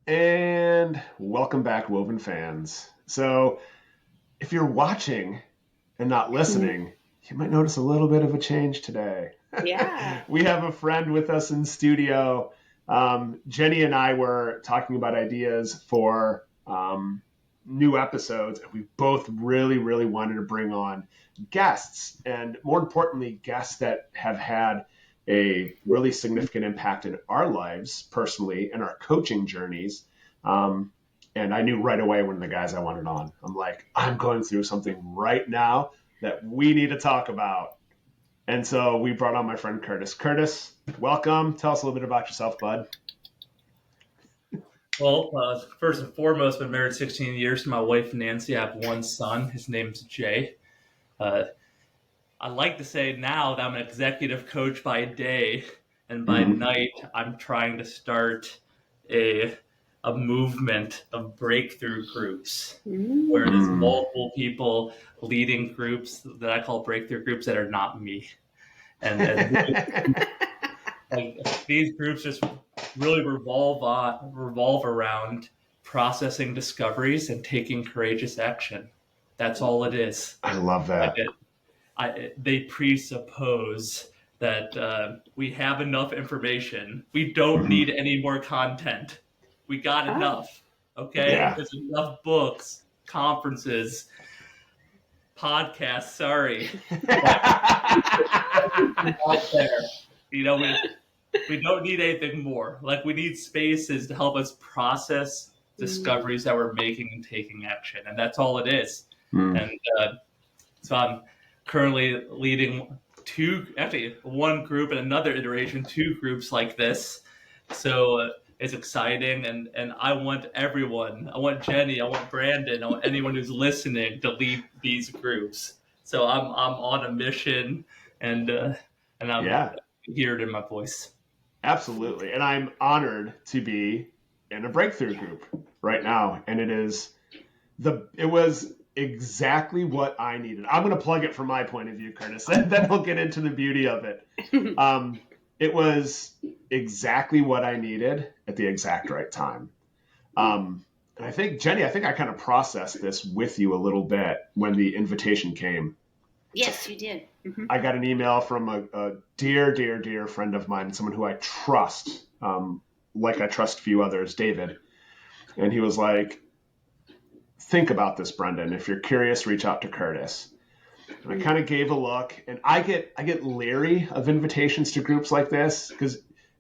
And welcome back, Woven fans. So, if you're watching and not listening, you might notice a little bit of a change today. Yeah. We have a friend with us in studio. Jennie and I were talking about ideas for new episodes, and we both really, really wanted to bring on guests, and more importantly, guests that have had a really significant impact in our lives personally and our coaching journeys. Um, and I knew right away one of the guys I wanted on. I'm like, I'm going through something right now that we need to talk about. And so we brought on my friend Curtis. Curtis, welcome. Tell us a little bit about yourself, bud. Well, first and foremost, I've been married 16 years to my wife, Nancy. I have one son. His name's Jay. Uh, I like to say now that I'm an executive coach by day, and by night, I'm trying to start a movement of breakthrough groups where there's multiple people leading groups that I call breakthrough groups that are not me. And these groups just really revolve around processing discoveries and taking courageous action. That's all it is. I love that. They presuppose that we have enough information. We don't need any more content. We got enough. Okay, There's enough books, conferences, podcasts. Sorry, out there. We don't need anything more. We need spaces to help us process discoveries that we're making and taking action, and that's all it is. And so I'm currently leading one group and another iteration, two groups like this. So it's exciting, and I want everyone. I want Jennie. I want Brendon. I want anyone who's listening to lead these groups. So I'm on a mission, and I'm hear it in my voice. Absolutely. And I'm honored to be in a breakthrough group right now. And it was exactly what I needed. I'm going to plug it from my point of view, Curtis, and then we'll get into the beauty of it. It was exactly what I needed at the exact right time. And I think, Jennie, I kind of processed this with you a little bit when the invitation came. Yes, you did. Mm-hmm. I got an email from a dear, dear, dear friend of mine, someone who I trust, like I trust a few others, David. And he was like, think about this, Brendon. If you're curious, reach out to Curtis. And I kind of gave a look, and I get leery of invitations to groups like this because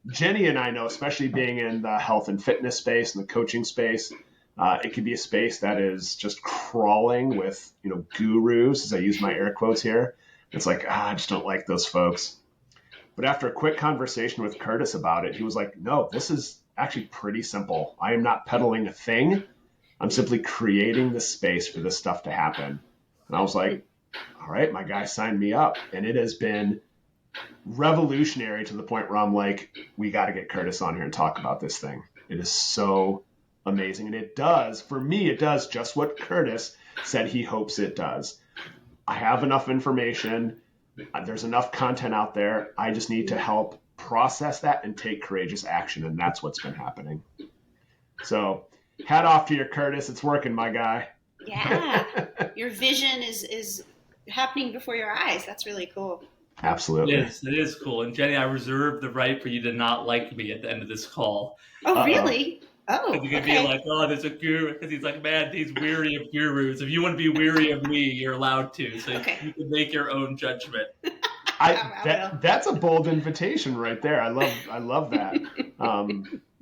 Jennie and I know, especially being in the health and fitness space and the coaching space, it could be a space that is just crawling with, gurus, as I use my air quotes here. It's like, I just don't like those folks. But after a quick conversation with Curtis about it, he was like, no, this is actually pretty simple. I am not peddling a thing. I'm simply creating the space for this stuff to happen. And I was like, all right, my guy signed me up. And it has been revolutionary to the point where I'm like, we got to get Curtis on here and talk about this thing. It is so amazing. And it does just what Curtis said he hopes it does. I have enough information. There's enough content out there. I just need to help process that and take courageous action. And that's what's been happening. So hat off to you, Curtis. It's working, my guy. Yeah. Your vision is happening before your eyes. That's really cool. Absolutely. It is cool. And Jennie, I reserve the right for you to not like me at the end of this call. Oh, really? Oh, you could be like, oh, there's a guru. Because he's like, man, he's weary of gurus. If you want to be weary of me, you're allowed to. So you can make your own judgment. That's a bold invitation right there. I love that.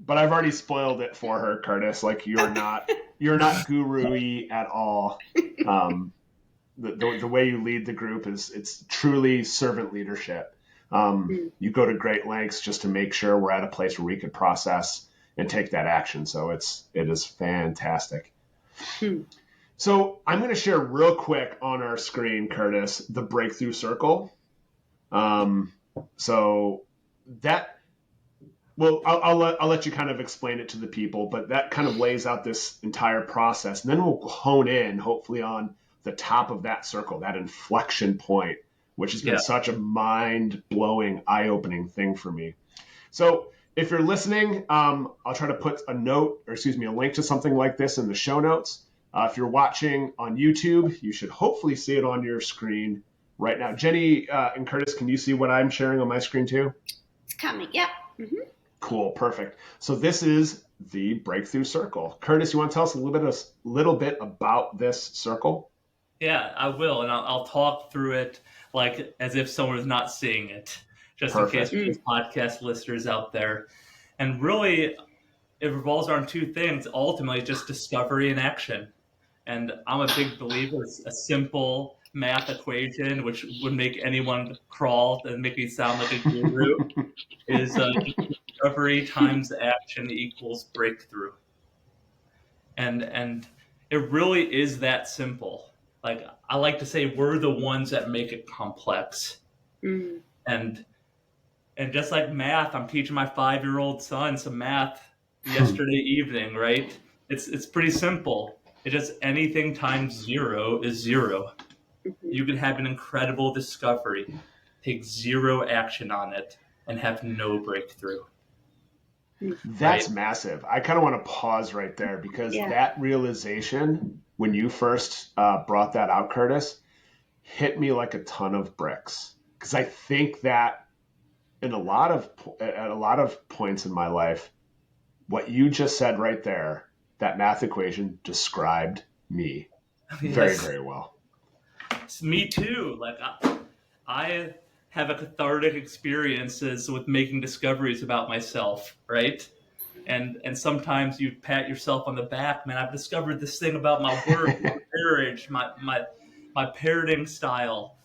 But I've already spoiled it for her, Curtis. Like you're not guru-y at all. The way you lead the group it's truly servant leadership. You go to great lengths just to make sure we're at a place where we could process and take that action. So it is fantastic. So I'm going to share real quick on our screen, Curtis, the breakthrough circle. So that, well, I'll let you kind of explain it to the people, but that kind of lays out this entire process. And then we'll hone in, hopefully, on the top of that circle, that inflection point, which has been such a mind-blowing, eye-opening thing for me. So if you're listening, I'll try to put a link to something like this in the show notes. If you're watching on YouTube, you should hopefully see it on your screen right now. Jennie and Curtis, can you see what I'm sharing on my screen too? It's coming. Yep. Mm-hmm. Cool. Perfect. So this is the breakthrough circle. Curtis, you want to tell us a little bit about this circle? Yeah, I will, and I'll talk through it like as if someone is not seeing it, just Perfect. in case there's podcast listeners out there. And really, it revolves around two things, ultimately just discovery and action. And I'm a big believer it's a simple math equation, which would make anyone crawl and make me sound like a guru, is discovery times action equals breakthrough. And it really is that simple. Like I like to say, we're the ones that make it complex. Mm-hmm. And just like math, I'm teaching my 5-year-old son some math yesterday evening, right? It's pretty simple. It's just anything times 0 is 0. Mm-hmm. You can have an incredible discovery, take 0 action on it, and have no breakthrough. That's massive. I kind of want to pause right there because that realization, when you first brought that out, Curtis, hit me like a ton of bricks. Because I think that at a lot of points in my life, what you just said right there, that math equation described me very, very well. Me too. Like I have a cathartic experiences with making discoveries about myself, right? And sometimes you pat yourself on the back, man, I've discovered this thing about my work, my marriage, my parenting style,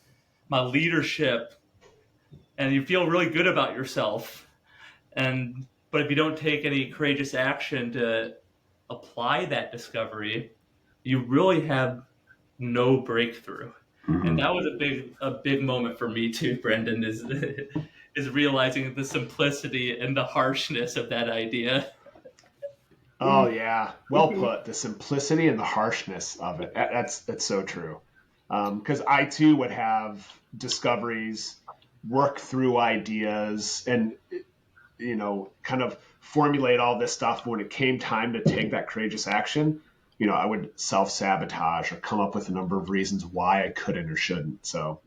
my leadership, and you feel really good about yourself. But if you don't take any courageous action to apply that discovery, you really have no breakthrough. And that was a big moment for me too, Brendon, is realizing the simplicity and the harshness of that idea. Oh yeah, well put. The simplicity and the harshness of it. That's so true. Because I too would have discoveries, work through ideas, and kind of formulate all this stuff. When it came time to take that courageous action, I would self-sabotage or come up with a number of reasons why I couldn't or shouldn't. So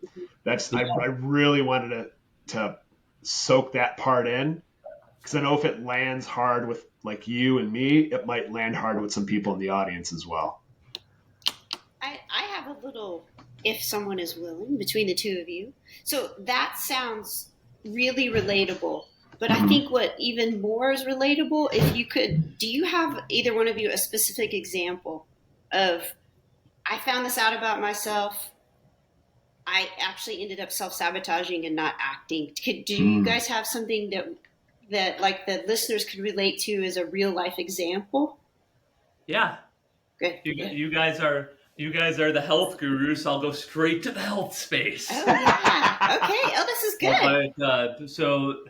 I really wanted to soak that part in, because I know if it lands hard with like you and me, it might land hard with some people in the audience as well. I have a little, if someone is willing, between the two of you. So that sounds really relatable. But I think what even more is relatable, if you could, do you have either one of you a specific example of, I found this out about myself, I actually ended up self-sabotaging and not acting. Do you guys have something that like the listeners could relate to as a real life example? Yeah. Good. You guys are the health gurus. So I'll go straight to the health space. Oh yeah. Okay. Oh, this is good. So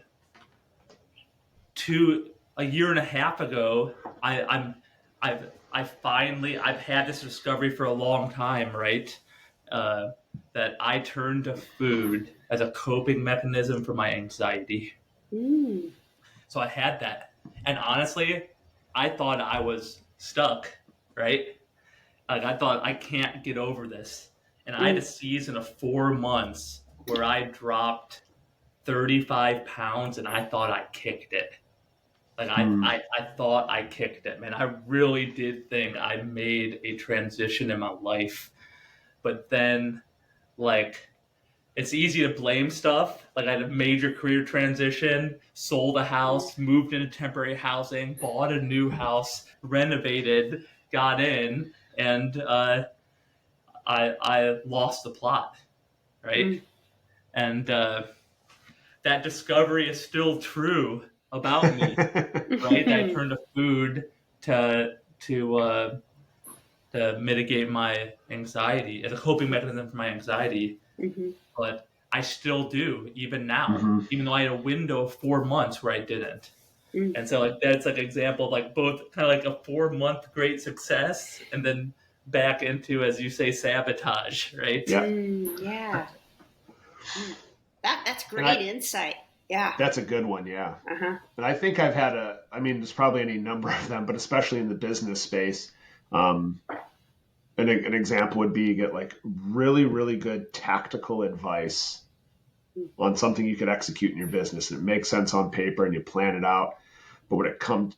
a year and a half ago, I've had this discovery for a long time, right? That I turned to food as a coping mechanism for my anxiety. So I had that, and honestly, I thought I was stuck, right? Like I thought I can't get over this, and I had a season of 4 months where I dropped 35 pounds, and I thought I kicked it. Like I thought I kicked it, man. I really did think I made a transition in my life. But then, like, it's easy to blame stuff. Like I had a major career transition, sold a house, moved into temporary housing, bought a new house, renovated, got in, and I lost the plot, right? And that discovery is still true about me, right? I turned to food to mitigate my anxiety as a coping mechanism for my anxiety. But I still do, even now, even though I had a window of 4 months where I didn't. And so like that's like an example of like both kind of like a 4-month great success and then back into, as you say, sabotage, right? Yeah. Yeah. That's great insight. Yeah. That's a good one. Yeah. Uh-huh. And I think I've had there's probably any number of them, but especially in the business space, an example would be you get like really, really good tactical advice on something you could execute in your business, and it makes sense on paper and you plan it out. But when it comes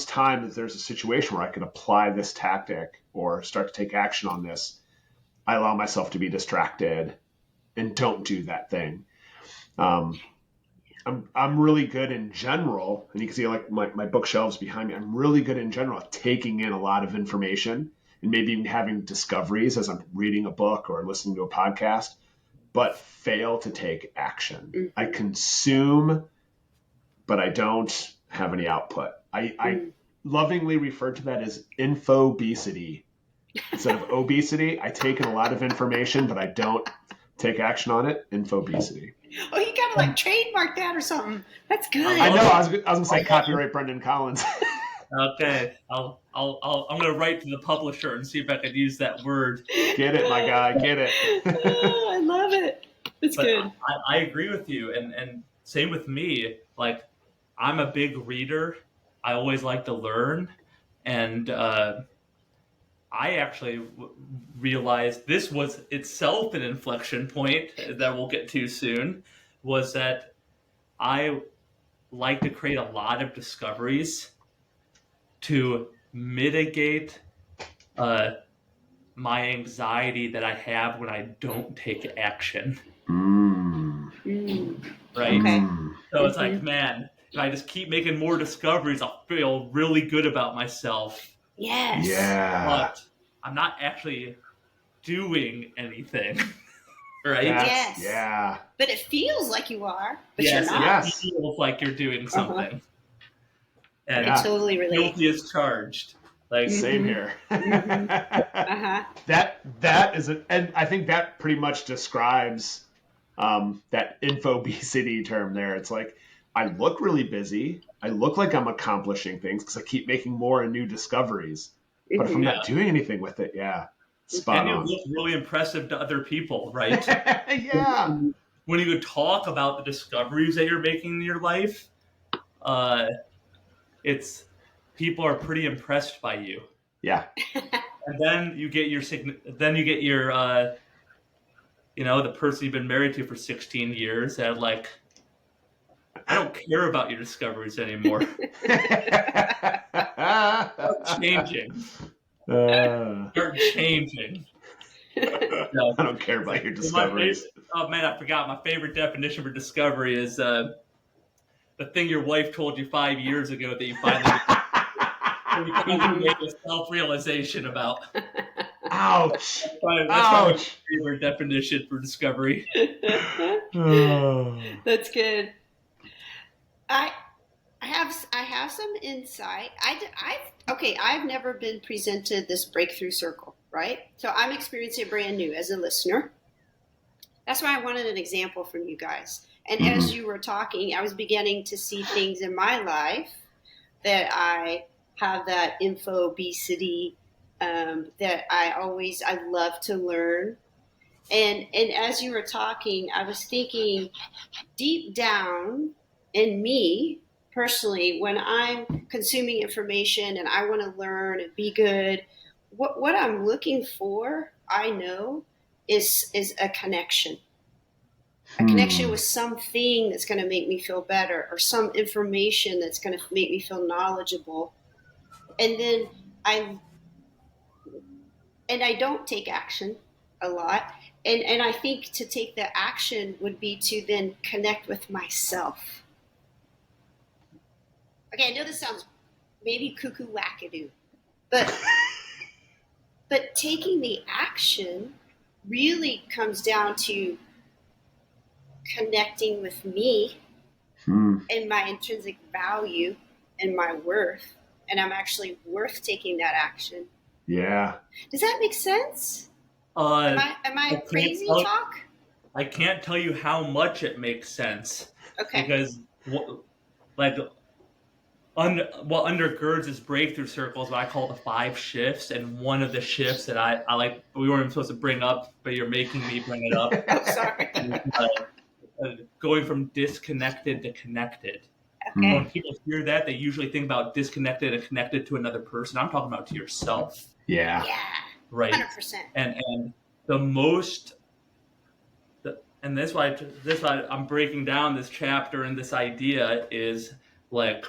time that there's a situation where I can apply this tactic or start to take action on this, I allow myself to be distracted and don't do that thing. I'm really good in general, and you can see like my bookshelves behind me. I'm really good in general at taking in a lot of information and maybe even having discoveries as I'm reading a book or listening to a podcast, but fail to take action. Mm-hmm. I consume, but I don't have any output. I lovingly refer to that as infobesity. Instead of obesity, I take in a lot of information, but I don't take action on it. Infobesity. Oh, you gotta like trademark that or something. That's good. I know. I was gonna say copyright Brendon Collins. Okay, I'm gonna write to the publisher and see if I could use that word. Get it, my guy. Get it. Oh, I love it. It's good. I agree with you, and same with me. Like, I'm a big reader. I always like to learn, and I actually realized this was itself an inflection point that we'll get to soon, was that I like to create a lot of discoveries to mitigate my anxiety that I have when I don't take action. Right? Okay. So it's like, man, if I just keep making more discoveries, I'll feel really good about myself. Yes. Yeah. But I'm not actually doing anything. Right? Yes. Yeah. But it feels like you are, but Yes, you're not. it feels like you're doing something. And I totally relate. guilty is charged. Like, Same here. Uh-huh. That is and I think that pretty much describes that infobesity term there. It's like, I look really busy. I look like I'm accomplishing things because I keep making more and new discoveries. But if I'm not doing anything with it, spot and you on. look really impressive to other people, right? Yeah. When you talk about the discoveries that you're making in your life, it's people are pretty impressed by you. Yeah. And then you get your the person you've been married to for 16 years that like, I don't care about your discoveries anymore. Start changing. Start changing. No. I don't care about your discoveries. Oh man, I forgot. My favorite definition for discovery is the thing your wife told you 5 years ago that you finally made a self-realization about. Ouch. That's my favorite definition for discovery. That's good. I have some insight. I've never been presented this breakthrough circle, right? So I'm experiencing it brand new as a listener. That's why I wanted an example from you guys. And as you were talking, I was beginning to see things in my life that I have that infobesity, that I love to learn. And as you were talking, I was thinking deep down in me personally, when I'm consuming information and I want to learn and be good, what I'm looking for, I know, is a connection. A connection with something that's going to make me feel better, or some information that's going to make me feel knowledgeable. And then I don't take action a lot. And I think to take the action would be to then connect with myself. Okay, I know this sounds maybe cuckoo wackadoo, but taking the action really comes down to connecting with me and my intrinsic value and my worth, and I'm actually worth taking that action. Yeah. Does that make sense? Am I crazy talk? I can't tell you how much it makes sense. Okay. Because what undergirds this breakthrough circle is what I call the 5 shifts, and one of the shifts that I like, we weren't even supposed to bring up, but you're making me bring it up. I'm sorry. going from disconnected to connected. Okay. When people hear that, they usually think about disconnected and connected to another person. I'm talking about to yourself. Yeah. Yeah. Right. 100%. And the most, and this why I'm breaking down this chapter and this idea is like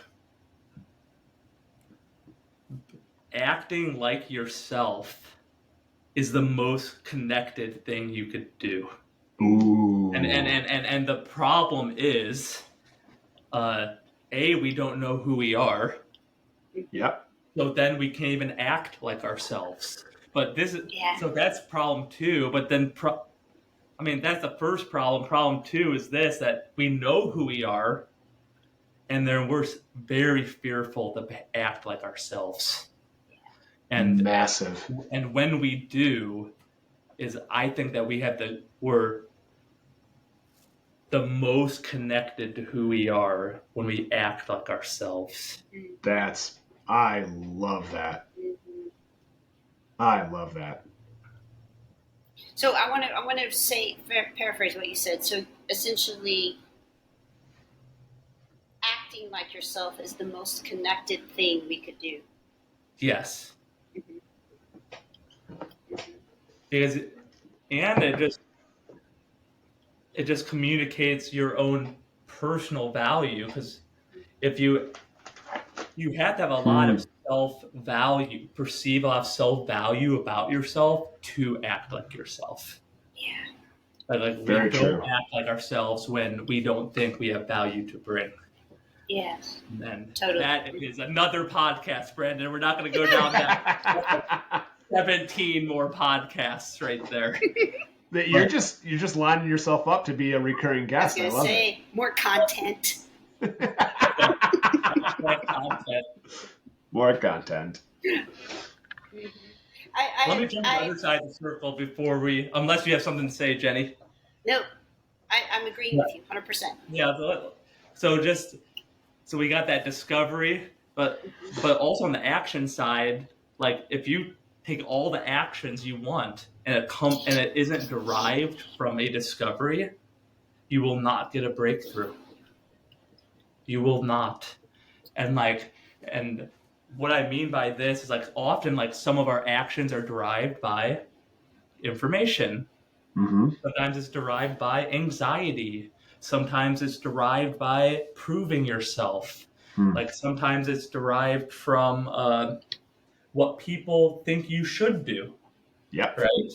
acting like yourself is the most connected thing you could do. Ooh. And the problem is, we don't know who we are. Yep. So then we can't even act like ourselves. But so that's problem 2. But then, that's the first problem. Problem 2 is this, that we know who we are, and then we're very fearful to act like ourselves. And massive. And when we do, I think that we're the most connected to who we are when we act like ourselves. I love that. I love that. So I want to say, paraphrase what you said. So essentially, acting like yourself is the most connected thing we could do. Yes. Because it just communicates your own personal value, because if you have to have a lot of self-value, perceive a lot of self-value about yourself to act like yourself. Yeah. Like we don't act like ourselves when we don't think we have value to bring. Yes. And totally. That is another podcast, Brendon. We're not going to go down that 17 more podcasts right there. You're just lining yourself up to be a recurring guest. I love it. More content. More content. Let me jump to the other side of the circle before unless you have something to say, Jenny. No, I'm agreeing with you 100%. Yeah. So we got that discovery, but also on the action side, like if you take all the actions you want and it isn't derived from a discovery, you will not get a breakthrough. You will not. And what I mean by this is often some of our actions are derived by information. Mm-hmm. Sometimes it's derived by anxiety. Sometimes it's derived by proving yourself. Sometimes it's derived from what people think you should do. Yep. Right.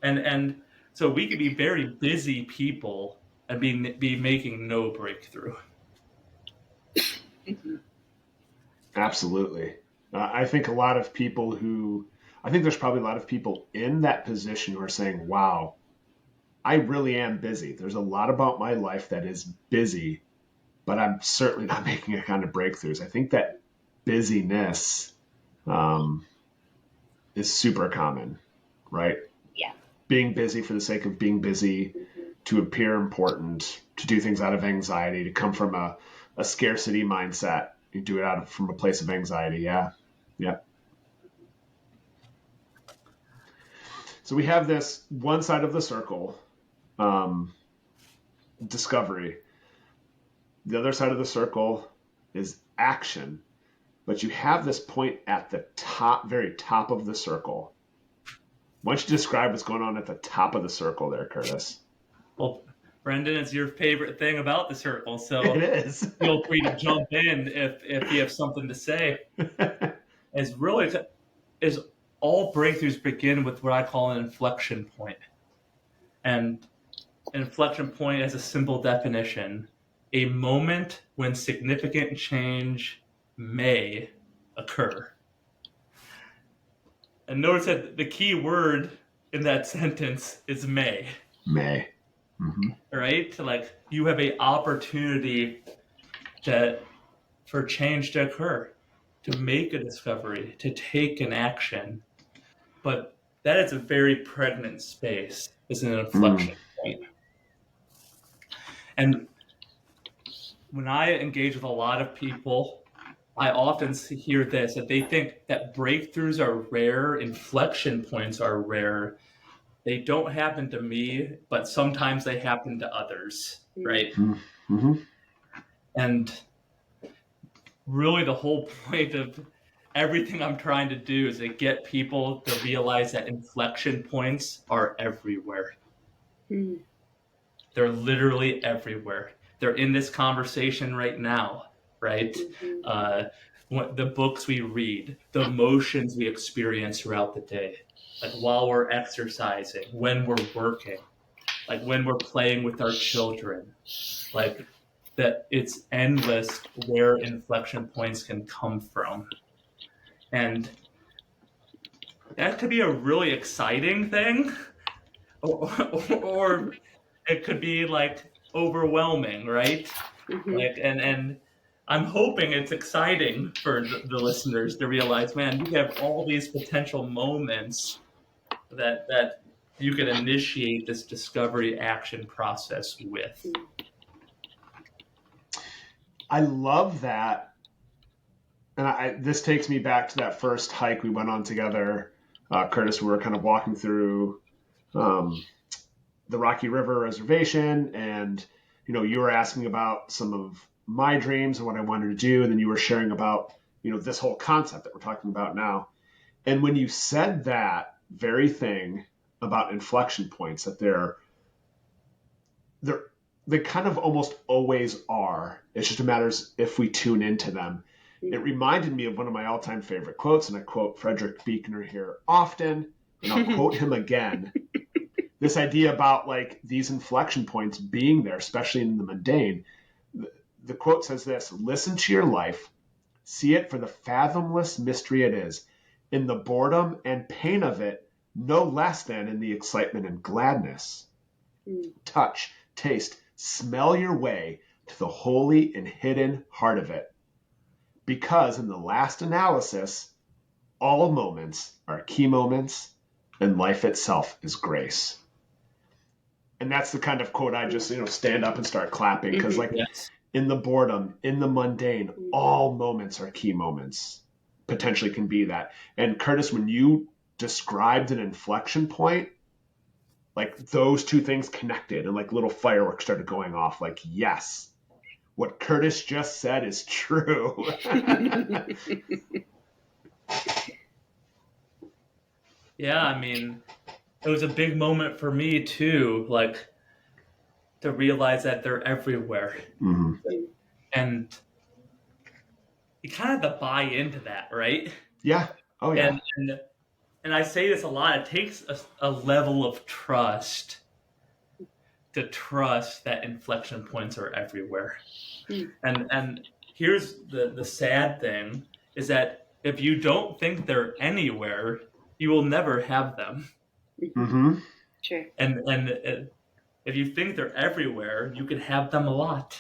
And so we could be very busy people and be making no breakthrough. Absolutely. I think there's probably a lot of people in that position who are saying, wow, I really am busy. There's a lot about my life that is busy, but I'm certainly not making a kind of breakthroughs. I think that busyness is super common, right? Yeah. Being busy for the sake of being busy, to appear important, to do things out of anxiety, to come from a scarcity mindset. You do it from a place of anxiety. Yeah. Yeah. So we have this one side of the circle, discovery. The other side of the circle is action. But you have this point at the very top of the circle. Why don't you describe what's going on at the top of the circle there, Curtis? Well, Brendon, it's your favorite thing about the circle, so it is. Feel free to jump in if you have something to say. Is all breakthroughs begin with what I call an inflection point. And an inflection point, as a simple definition, a moment when significant change may occur. And notice that the key word in that sentence is may. May. Mm-hmm. Right? You have an opportunity for change to occur, to make a discovery, to take an action. But that is a very pregnant space, is an inflection point. And when I engage with a lot of people, I often hear this, that they think that breakthroughs are rare, inflection points are rare. They don't happen to me, but sometimes they happen to others. right? Mm-hmm. And really the whole point of everything I'm trying to do is to get people to realize that inflection points are everywhere. Mm. They're literally everywhere. They're in this conversation right now, right? The books we read, the emotions we experience throughout the day, like while we're exercising, when we're working, like when we're playing with our children, like that it's endless where inflection points can come from. And that could be a really exciting thing, or it could be like overwhelming, right? Like, and I'm hoping it's exciting for the listeners to realize, man, you have all these potential moments that you can initiate this discovery action process with. I love that. And this takes me back to that first hike we went on together, Curtis. We were kind of walking through the Rocky River Reservation, and you were asking about some of my dreams and what I wanted to do, and then you were sharing about this whole concept that we're talking about now. And when you said that very thing about inflection points, that they kind of almost always are. It's just a matter of if we tune into them. It reminded me of one of my all-time favorite quotes, and I quote Frederick Buechner here often, and I'll quote him again. This idea about like these inflection points being there, especially in the mundane. The quote says this: "Listen to your life, see it for the fathomless mystery it is, in the boredom and pain of it, no less than in the excitement and gladness. Touch, taste, smell your way to the holy and hidden heart of it. Because in the last analysis, all moments are key moments, and life itself is grace." And that's the kind of quote I just, stand up and start clapping, because in the boredom, in the mundane, all moments are key moments, potentially can be that. And Curtis, when you described an inflection point, like those two things connected and like little fireworks started going off. Like, yes, what Curtis just said is true. Yeah, I mean, it was a big moment for me too, like to realize that they're everywhere. And you kind of have to buy into that, right? Yeah. Oh, yeah. And I say this a lot, it takes a level of trust to trust that inflection points are everywhere. And here's the sad thing, is that if you don't think they're anywhere, you will never have them. Sure. And if you think they're everywhere, you can have them a lot.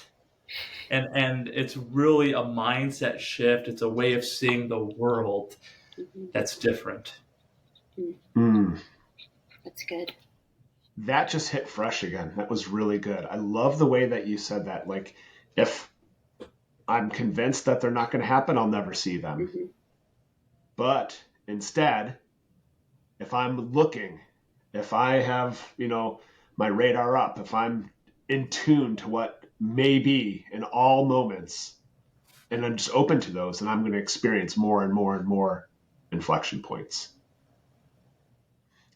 And it's really a mindset shift. It's a way of seeing the world that's different. That's good. That just hit fresh again. That was really good. I love the way that you said that. Like, if I'm convinced that they're not going to happen, I'll never see them. But instead, if I'm looking, if I have, my radar up, if I'm in tune to what may be in all moments, and I'm just open to those, and I'm going to experience more and more and more inflection points.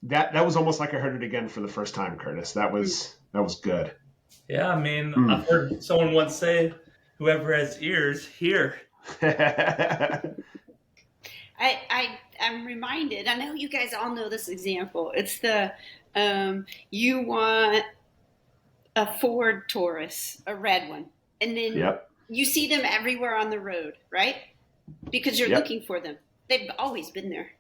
That was almost like I heard it again for the first time, Curtis. That was good. Yeah, I mean, I've heard someone once say, "Whoever has ears, hear." I'm reminded. I know you guys all know this example. It's the you want a Ford Taurus, a red one, and then you see them everywhere on the road, right? Because you're looking for them. They've always been there.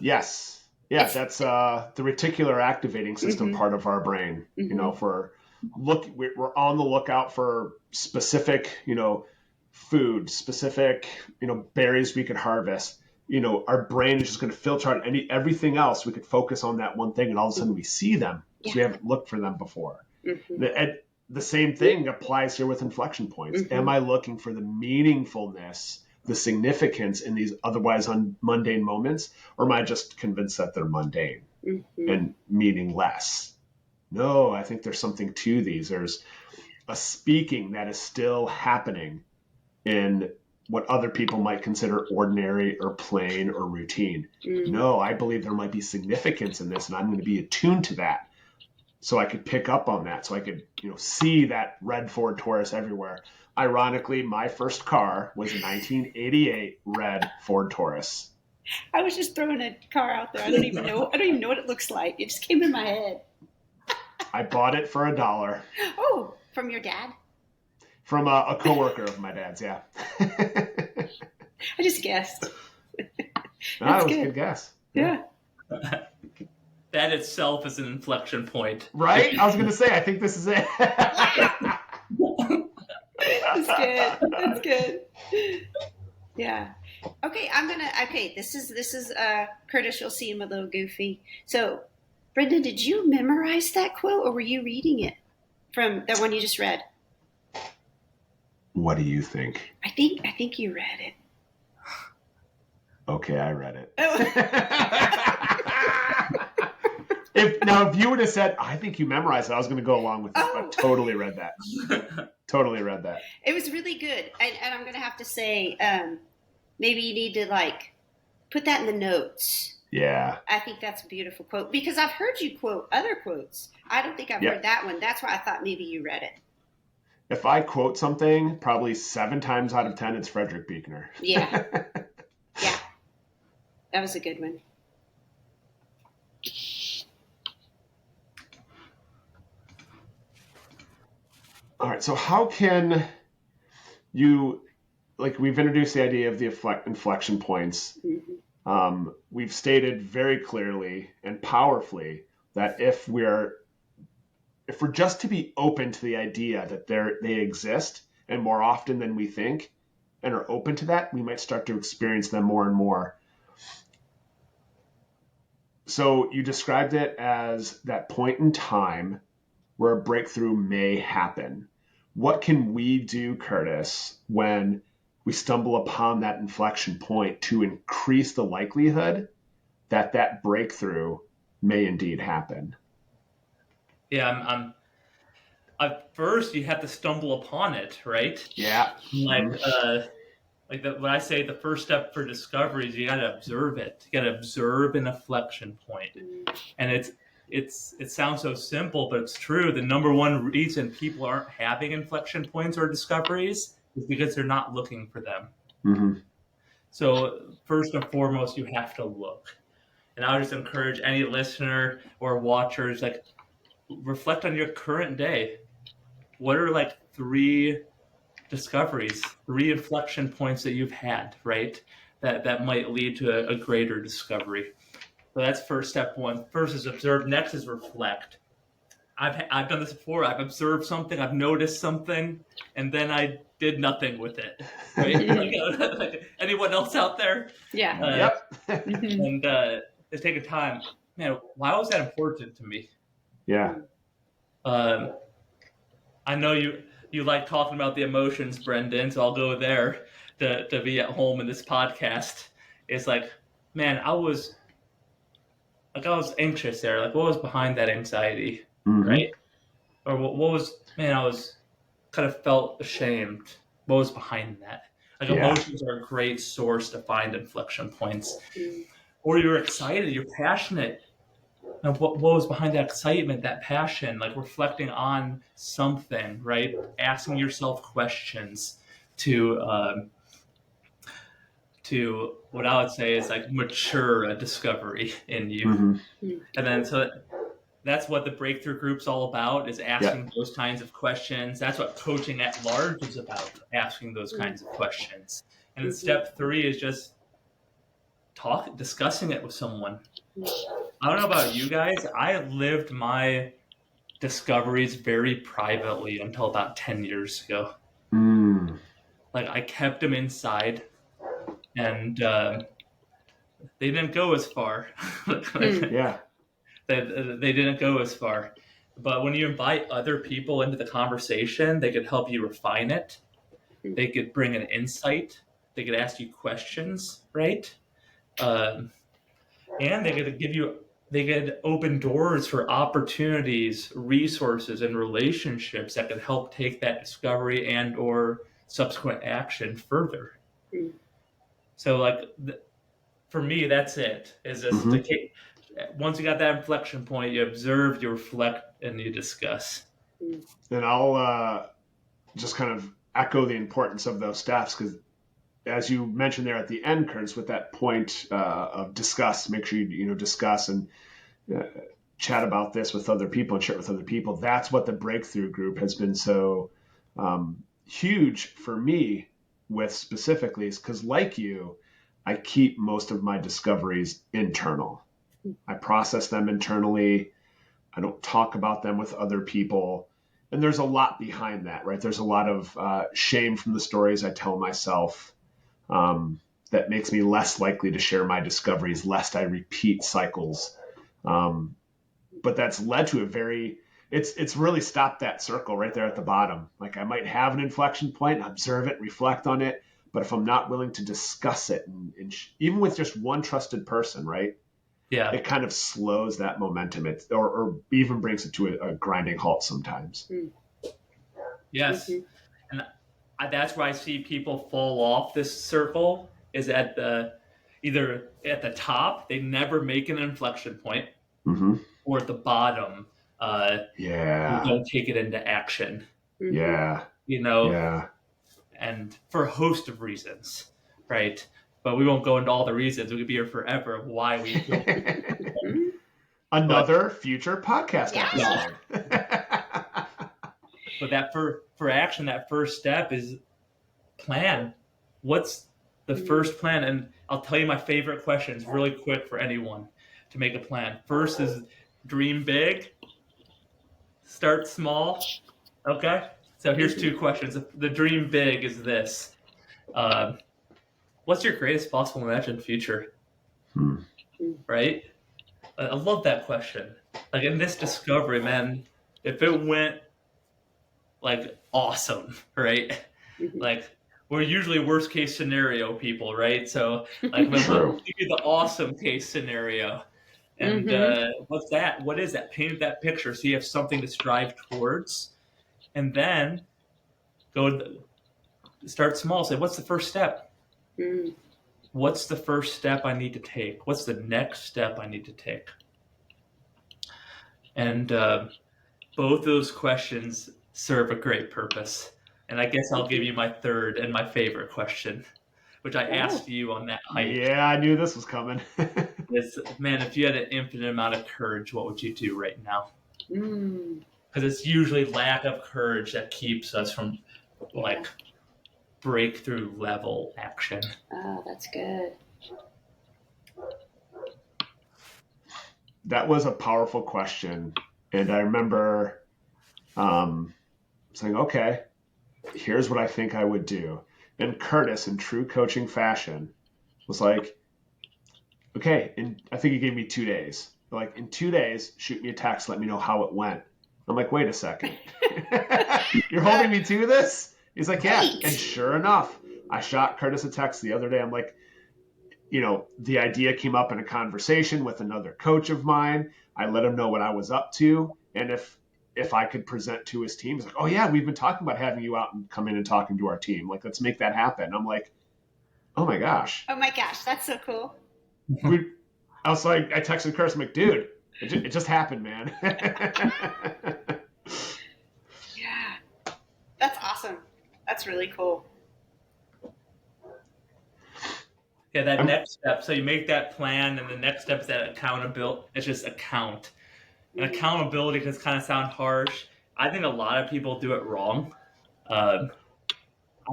Yes. Yeah, that's the reticular activating system part of our brain. We're on the lookout for specific, food, specific, berries we could harvest. Our brain is just going to filter out everything else. We could focus on that one thing, and all of a sudden we see them because we haven't looked for them before. The same thing applies here with inflection points. Am I looking for the meaningfulness, the significance in these otherwise mundane moments, or am I just convinced that they're mundane and meaningless? no, I think there's something to these. There's a speaking that is still happening in what other people might consider ordinary or plain or routine. No, I believe there might be significance in this, and I'm going to be attuned to that. So I could pick up on that. So I could, see that red Ford Taurus everywhere. Ironically, my first car was a 1988 red Ford Taurus. I was just throwing a car out there. I don't even know what it looks like. It just came in my head. I bought it for $1. Oh, from your dad? From a coworker of my dad's, yeah. I just guessed. That was a good guess. Yeah. That itself is an inflection point. Right? I was going to say, I think this is it. That's good. Yeah. Okay, this is Curtis, you'll see him a little goofy. So, Brendon, did you memorize that quote or were you reading it from that one you just read? What do you think? I think you read it. Okay, I read it. Oh. If you would have said, I think you memorized it, I was going to go along with it. I totally read that. Totally read that. It was really good. And I'm going to have to say, maybe you need to put that in the notes. Yeah. I think that's a beautiful quote because I've heard you quote other quotes. I don't think I've heard that one. That's why I thought maybe you read it. If I quote something, probably 7 times out of 10, it's Frederick Buechner. Yeah. Yeah. That was a good one. All right. So how can you, we've introduced the idea of the inflection points. Mm-hmm. We've stated very clearly and powerfully that if we're just to be open to the idea that they exist and more often than we think and are open to that, we might start to experience them more and more. So you described it as that point in time where a breakthrough may happen. What can we do, Curtis, when we stumble upon that inflection point to increase the likelihood that breakthrough may indeed happen? Yeah, at first you have to stumble upon it, right? Yeah. When I say the first step for discovery is you got to observe it. You got to observe an inflection point, and it sounds so simple, but it's true. The number one reason people aren't having inflection points or discoveries is because they're not looking for them. Mm-hmm. So first and foremost, you have to look. And I would just encourage any listener or watchers, reflect on your current day. What are 3 discoveries, 3 inflection points that you've had, right? That might lead to a greater discovery. So that's first step 1. First is observe. Next is reflect. I've done this before. I've observed something. I've noticed something, and then I did nothing with it. Right? Anyone else out there? Yeah. Yep. And it's taking time. Man, why was that important to me? Yeah. I know you like talking about the emotions, Brendon, so I'll go there to be at home in this podcast. It's man, I was anxious there. What was behind that anxiety, right? Or what was, I was kind of felt ashamed. What was behind that? Emotions are a great source to find inflection points. Or you're excited, you're passionate. And what was behind that excitement, that passion, reflecting on something, right? Asking yourself questions to what I would say is mature a discovery in you. Mm-hmm. And then so that's what the breakthrough group's all about, is asking those kinds of questions. That's what coaching at large is about, asking those kinds of questions. And then step 3 is just discussing it with someone. I don't know about you guys. I lived my discoveries very privately until about 10 years ago. I kept them inside, and they didn't go as far. Yeah. They didn't go as far. But when you invite other people into the conversation, they could help you refine it. They could bring an insight. They could ask you questions, right? And they they could open doors for opportunities, resources, and relationships that could help take that discovery and or subsequent action further. Mm. So like for me, that's it. Is just once you got that inflection point, you observe, you reflect, and you discuss. And I'll just kind of echo the importance of those steps, because as you mentioned there at the end, Curtis, with that point of discuss, make sure you discuss and chat about this with other people and share it with other people. That's what the breakthrough group has been so huge for me with specifically, is because like you, I keep most of my discoveries internal. I process them internally. I don't talk about them with other people. And there's a lot behind that, right? There's a lot of shame from the stories I tell myself that makes me less likely to share my discoveries, lest I repeat cycles. But that's led to it's really stopped that circle right there at the bottom. Like I might have an inflection point, observe it, reflect on it. But if I'm not willing to discuss it, and even with just one trusted person, right? Yeah. It kind of slows that momentum, or even brings it to a grinding halt sometimes. Yes. And that's why I see people fall off this circle, is at either at the top, they never make an inflection point, or at the bottom, you don't take it into action. And for a host of reasons, right? But we won't go into all the reasons. We could be here forever of why we feel. Another future podcast episode. But that for action, that first step is plan. What's the first plan? And I'll tell you my favorite questions really quick for anyone to make a plan. First is dream big, start small. Okay? So here's 2 questions. The dream big is this. What's your greatest possible imagined future? Right? I love that question. Like in this discovery, man, if it went like awesome, right? Like we're usually worst case scenario people, right? So like let's give you the awesome case scenario. And what's that? What is that? Paint that picture so you have something to strive towards. And then start small. Say, what's the first step? What's the first step I need to take? What's the next step I need to take? And both those questions serve a great purpose. And I guess I'll give you my third and my favorite question, which I asked you on that hike. Yeah, I knew this was coming. Man, if you had an infinite amount of courage, what would you do right now? Because it's usually lack of courage that keeps us from like breakthrough level action. Oh, that's good. That was a powerful question. And I remember saying, okay, here's what I think I would do. And Curtis, in true coaching fashion, was like, okay, and I think he gave me 2 days. Like, in 2 days, shoot me a text, let me know how it went. I'm like, wait a second. You're holding me to this? He's like, yeah. And sure enough, I shot Curtis a text the other day. I'm like, the idea came up in a conversation with another coach of mine. I let him know what I was up to. And if I could present to his team, he's like, oh yeah, we've been talking about having you out and come in and talking to our team. Like, let's make that happen. I'm like, oh my gosh. Oh my gosh, that's so cool. I was like, I texted Curtis, I'm like, dude, it just happened, man. Yeah, that's awesome. That's really cool. Yeah, that next step. So you make that plan, and the next step is that accountability. It's just account. And accountability can kind of sound harsh. I think a lot of people do it wrong. I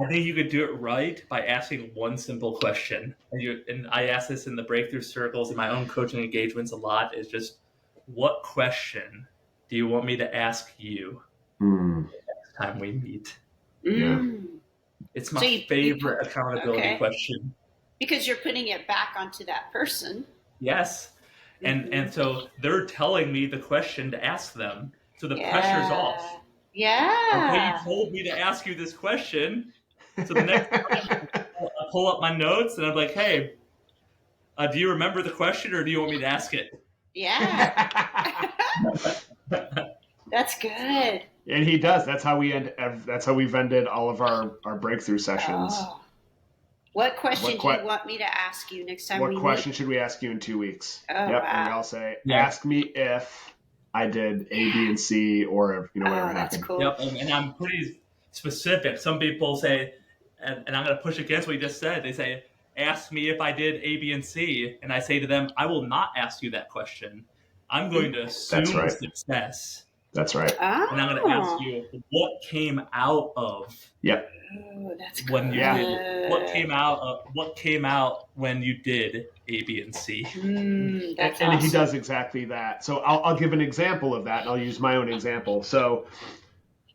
think you could do it right by asking one simple question. And I ask this in the breakthrough circles in my own coaching engagements a lot, is just, what question do you want me to ask you the next time we meet? It's my favorite accountability question. Because you're putting it back onto that person. Yes. And so they're telling me the question to ask them. So the pressure's off. Yeah. Okay, you told me to ask you this question. So the next time I pull up my notes and I'm like, hey, do you remember the question or do you want me to ask it? Yeah. That's good. And he does. That's how we end. That's how we've ended all of our breakthrough sessions. Oh. What question do you want me to ask you next time we meet? What question should we ask you in 2 weeks? Oh, yep. wow. And we all say, ask me if I did A, B, and C, or if, whatever happened. That's cool. Yep. And I'm pretty specific. Some people say, and I'm going to push against what you just said. They say, ask me if I did A, B, and C. And I say to them, I will not ask you that question. I'm going to assume success. That's right. Oh. And I'm going to ask you what came out of. Yep. Oh, that's when good. you did what came out when you did A, B, and C. That's and awesome. he does exactly that. So I'll give an example of that, and I'll use my own example. So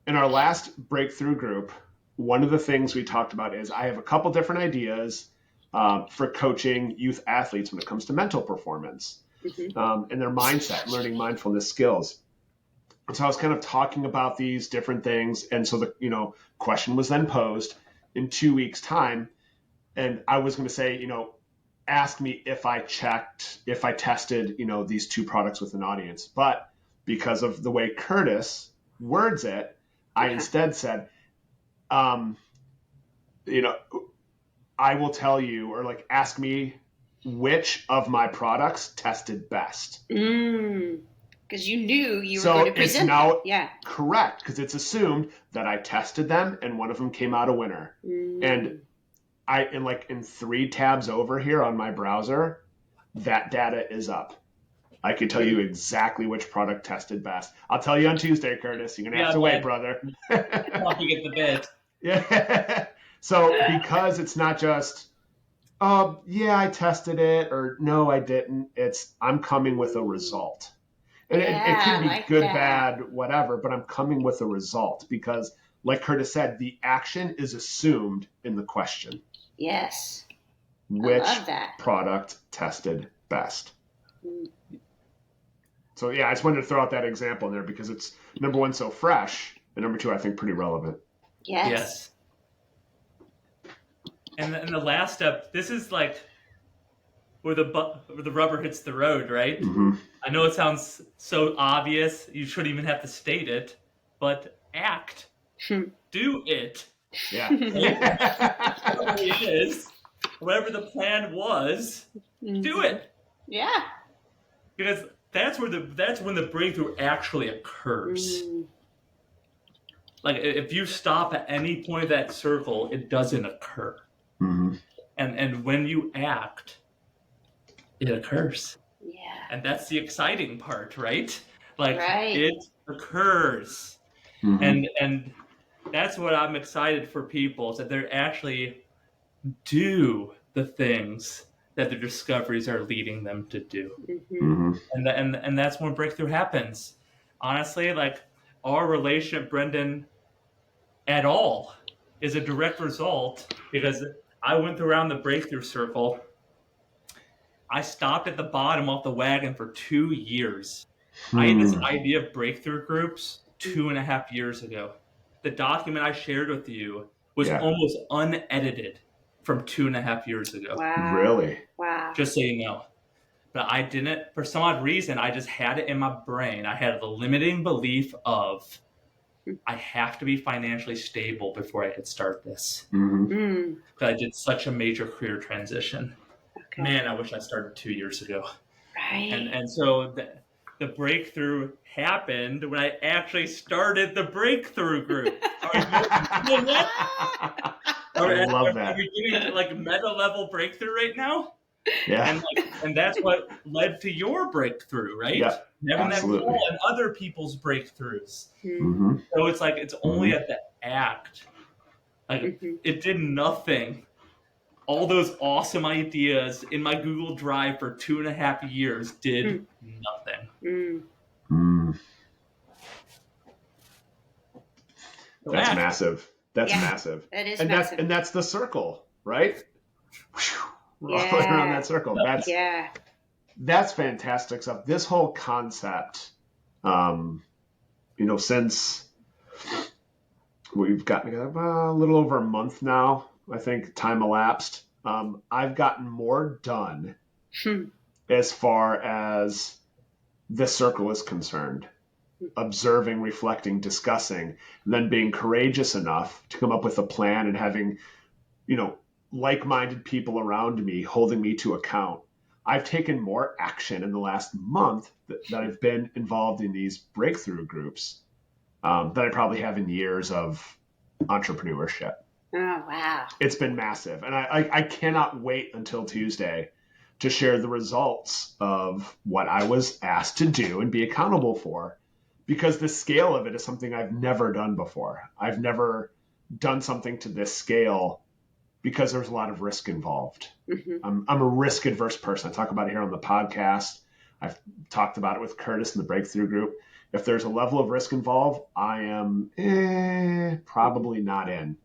in our last breakthrough group, one of the things we talked about is I have a couple different ideas for coaching youth athletes when it comes to mental performance and their mindset, learning mindfulness skills. And so I was kind of talking about these different things. And so the question was then posed in 2 weeks' time. And I was going to say, ask me if I tested, these two products with an audience. But because of the way Curtis words it, I instead said, I will tell you, or ask me which of my products tested best. Because you knew you were going to present now Yeah. Correct, because it's assumed that I tested them and one of them came out a winner. And in 3 tabs over here on my browser, that data is up. I can tell you exactly which product tested best. I'll tell you on Tuesday, Curtis. You're going to have to wait, brother. I'll get the bid. Yeah. So because it's not just, I tested it, or no, I didn't. I'm coming with a result. And it can be good, bad, whatever, but I'm coming with a result because, like Curtis said, the action is assumed in the question. Yes. Which product tested best? So, I just wanted to throw out that example in there because it's, number one, so fresh, and number two, I think pretty relevant. Yes. And the last step, this is like where the rubber hits the road, right? Mm-hmm. I know it sounds so obvious, you shouldn't even have to state it, but act. Do it. Yeah. Whatever it is, whatever the plan was, do it. Yeah. Because that's when the breakthrough actually occurs. Like if you stop at any point of that circle, it doesn't occur. Mm-hmm. And when you act, it occurs. Yeah. And that's the exciting part, right? It occurs. Mm-hmm. And that's what I'm excited for people, is that they actually do the things that their discoveries are leading them to do. Mm-hmm. And that's when breakthrough happens. Honestly, our relationship, Brendon, at all is a direct result because I went around the breakthrough circle. I stopped at the bottom of the wagon for 2 years. I had this idea of breakthrough groups 2.5 years ago. The document I shared with you was almost unedited from 2.5 years ago. Wow. Really? Wow. Just so you know. But I didn't, for some odd reason, I just had it in my brain. I had the limiting belief of I have to be financially stable before I could start this. Mm-hmm. Because I did such a major career transition. Okay. Man, I wish I started 2 years ago. Right. And so the breakthrough happened when I actually started the breakthrough group. I love that. Are we getting to meta level breakthrough right now? Yeah. And that's what led to your breakthrough, right? Yeah, Having absolutely. that goal and other people's breakthroughs. Mm-hmm. So it's only at the act. It did nothing. All those awesome ideas in my Google Drive for 2.5 years did nothing. That's massive. That's Yeah, massive. that is and massive. And that's the circle, right? Rolling around that circle. That's fantastic stuff. This whole concept, since we've gotten together a little over a month now, I think time elapsed. I've gotten more done as far as this circle is concerned. Observing, reflecting, discussing, and then being courageous enough to come up with a plan and having, like-minded people around me holding me to account. I've taken more action in the last month that I've been involved in these breakthrough groups than I probably have in years of entrepreneurship. Oh, wow. It's been massive. And I cannot wait until Tuesday to share the results of what I was asked to do and be accountable for, because the scale of it is something I've never done before. I've never done something to this scale because there's a lot of risk involved. I'm a risk-adverse person. I talk about it here on the podcast. I've talked about it with Curtis in the breakthrough group. If there's a level of risk involved, I am probably not in.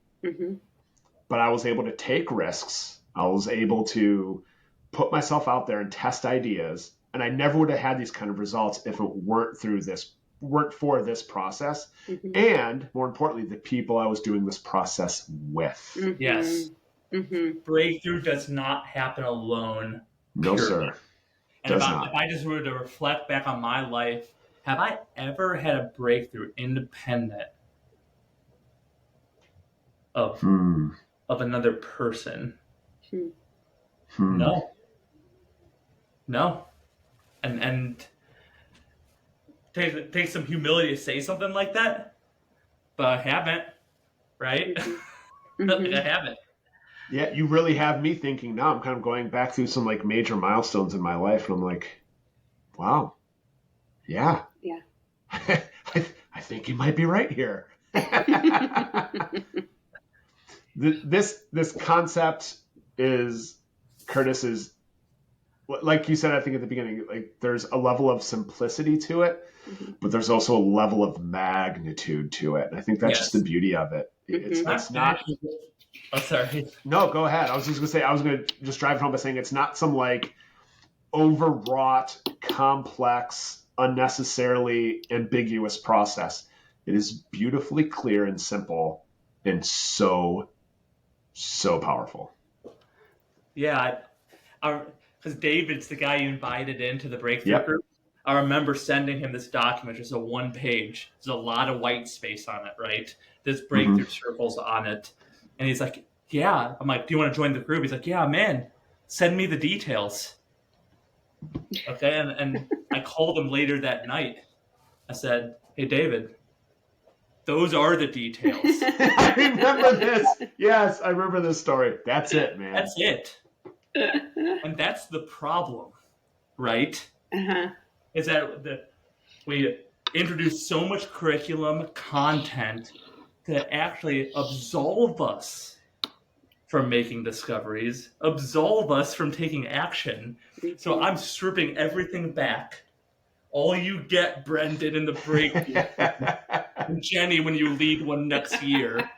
But I was able to take risks. I was able to put myself out there and test ideas. And I never would have had these kind of results if it weren't for this process. And more importantly, the people I was doing this process with. Yes. Breakthrough does not happen alone. No, period. sir. And if I just were to reflect back on my life, have I ever had a breakthrough independent of another person? No. And take some humility to say something like that, but I haven't, right? I haven't. Yeah, you really have me thinking now. I'm kind of going back through some like major milestones in my life, and I'm like, wow, yeah. I think you might be right here. This concept is, Curtis, is like you said, I think at the beginning, like there's a level of simplicity to it, but there's also a level of magnitude to it. And I think that's just the beauty of it. It's not. Oh, sorry. No, go ahead. I was just going to just drive it home by saying it's not some like overwrought, complex, unnecessarily ambiguous process. It is beautifully clear and simple and so powerful. Yeah, because David's the guy you invited into the breakthrough group. I remember sending him this document, just a one page. There's a lot of white space on it, right? There's breakthrough circles on it. And he's like, yeah. I'm like, do you want to join the group? He's like, yeah, man, send me the details. Okay, and I called him later that night. I said, hey, David, those are the details. I remember this. Yes, I remember this story. That's it, man. That's it. And that's the problem, right? Is that we introduce so much curriculum content to actually absolve us from making discoveries, absolve us from taking action. So I'm stripping everything back. All you get, Brendon, in the break, and Jennie, when you lead one next year,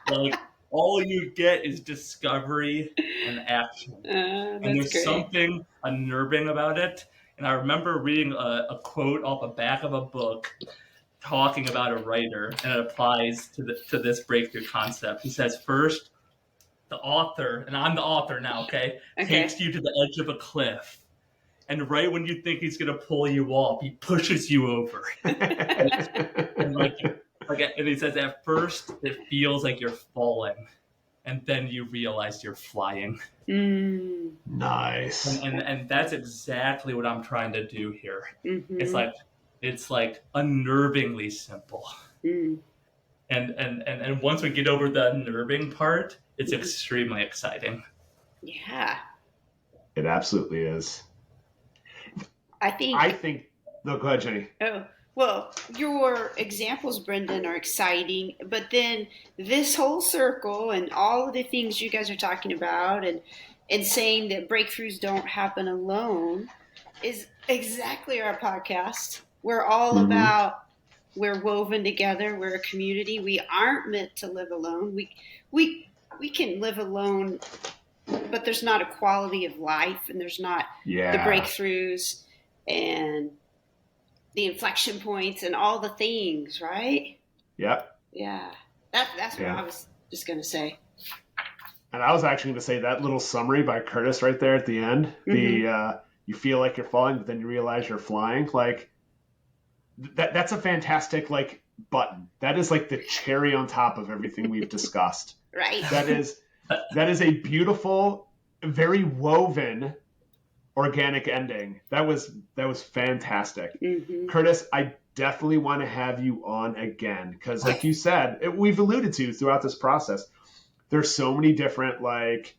like all you get is discovery and action. And there's something unnerving about it. And I remember reading a quote off the back of a book talking about a writer, and it applies to this breakthrough concept. He says, first, the author, and I'm the author now, okay, takes you to the edge of a cliff. And right when you think he's going to pull you off, he pushes you over. and he says, at first, it feels like you're falling. And then you realize you're flying. Nice. And that's exactly what I'm trying to do here. It's like unnervingly simple. And once we get over the unnerving part, it's extremely exciting. Yeah. It absolutely is. I think. No, go ahead, Jennie. Oh, well, your examples, Brendon, are exciting, but then this whole circle and all of the things you guys are talking about and saying that breakthroughs don't happen alone is exactly our podcast. We're all about, we're woven together. We're a community. We aren't meant to live alone. We can live alone, but there's not a quality of life, and there's not the breakthroughs and the inflection points and all the things, right? Yep. Yeah. That's what I was just going to say. And I was actually going to say that little summary by Curtis right there at the end. You feel like you're falling, but then you realize you're flying. Like, that's a fantastic like button. That is like the cherry on top of everything we've discussed. Right. That is a beautiful, very woven organic ending. That was fantastic. Mm-hmm. Curtis, I definitely want to have you on again because, like you said, we've alluded to throughout this process, there's so many different like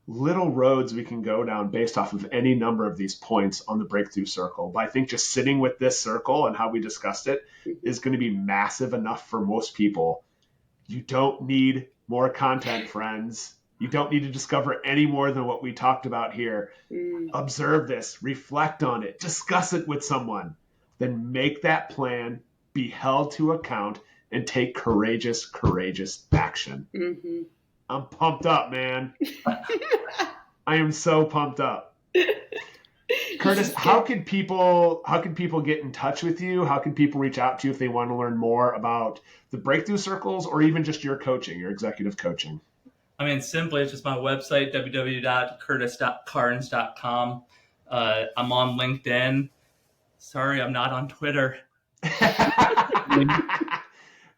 little roads we can go down based off of any number of these points on the breakthrough circle. But I think just sitting with this circle and how we discussed it is going to be massive enough for most people. You don't need more content, friends. You don't need to discover any more than what we talked about here. Observe this, reflect on it, discuss it with someone, then make that plan, be held to account, and take courageous action. Mm-hmm. I'm pumped up, man. I am so pumped up. Curtis, how can people get in touch with you? How can people reach out to you if they want to learn more about the breakthrough circles or even just your coaching, your executive coaching? I mean, simply, it's just my website, www.curtis.carnes.com. I'm on LinkedIn. Sorry, I'm not on Twitter.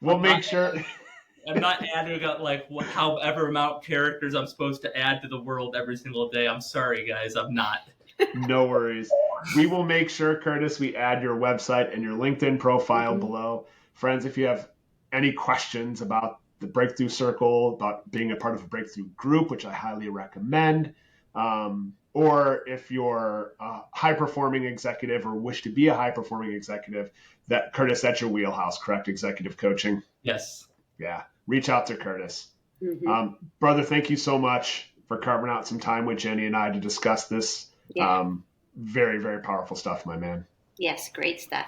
We'll make sure. I'm not adding like however amount of characters I'm supposed to add to the world every single day. I'm sorry, guys. I'm not. No worries. We will make sure, Curtis, we add your website and your LinkedIn profile below. Friends, if you have any questions about the Breakthrough Circle, about being a part of a breakthrough group, which I highly recommend, or if you're a high-performing executive or wish to be a high-performing executive, that Curtis, that's your wheelhouse, correct? Executive coaching? Yes. Yeah. Reach out to Curtis. Brother, thank you so much for carving out some time with Jennie and I to discuss this. Yeah. Very, very powerful stuff, my man. Yes, great stuff.